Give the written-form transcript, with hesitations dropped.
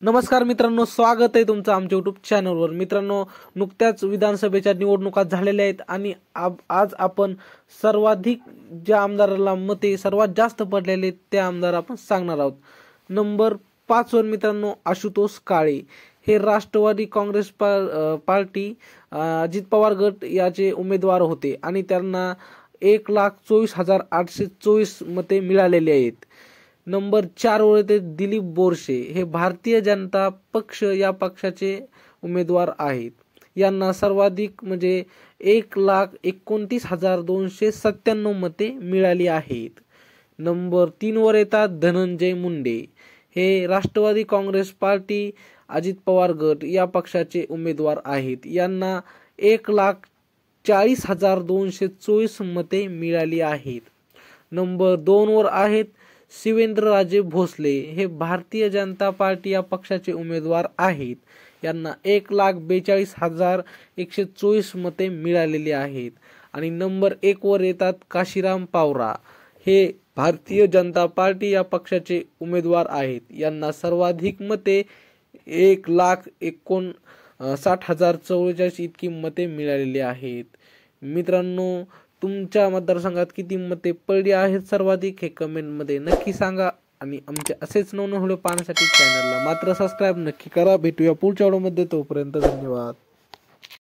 नमस्कार मित्रांनो, स्वागत आहे तुमचं आमच्या YouTube चॅनलवर। मित्रांनो, नुकत्याच विधानसभेच्या निवडणुका झालेल्या आहेत आणि आज आपण सर्वाधिक ज्या आमदाराला मते सर्वात जास्त पडलेले त्या आमदार आपण सांगणार आहोत। नंबर 5 वर मित्रांनो आशुतोष काळे हे राष्ट्रवादी काँग्रेस पार्टी अजित पवार गट याचे उमेदवार होते आणि त्यांना 1,24,824 मते मिळालेली आहेत। नंबर 4 वर येते दिलीप बोरसे हे भारतीय जनता पक्ष या पक्षाचे उमेदवार आहेत। यांना सर्वाधिक म्हणजे 1,29,297 मते मिळाली आहेत। नंबर 3 वर येतात धनंजय मुंडे हे राष्ट्रवादी काँग्रेस पार्टी अजित पवार गट या पक्षाचे उमेदवार आहेत। यांना 1,40,224 मते मिळाली आहेत। नंबर 2 वर आहेत शिवेंद्रराजे भोसले हे भारतीय जनता पार्टी या पक्षाचे उमेदवार आहेत। यांना 1,42,124 मते मिळालेली आहेत। आणि नंबर 1 वर येतात काशीराम पावरा हे भारतीय जनता पार्टी या पक्षाचे उमेदवार आहेत। यांना सर्वाधिक मते 1,59,044 इतकी मते मिळालेली आहेत। मित्रांनो, तुमच्या मतदारसंघात किती मते पडली आहेत सर्वाधिक हे कमेंटमध्ये नक्की सांगा आणि आमचे असेच नवनवीन व्हिडिओ पाहण्यासाठी चॅनलला मात्र सबस्क्राइब नक्की करा। भेटूया पुढच्या व्हिडिओमध्ये, तोपर्यंत धन्यवाद।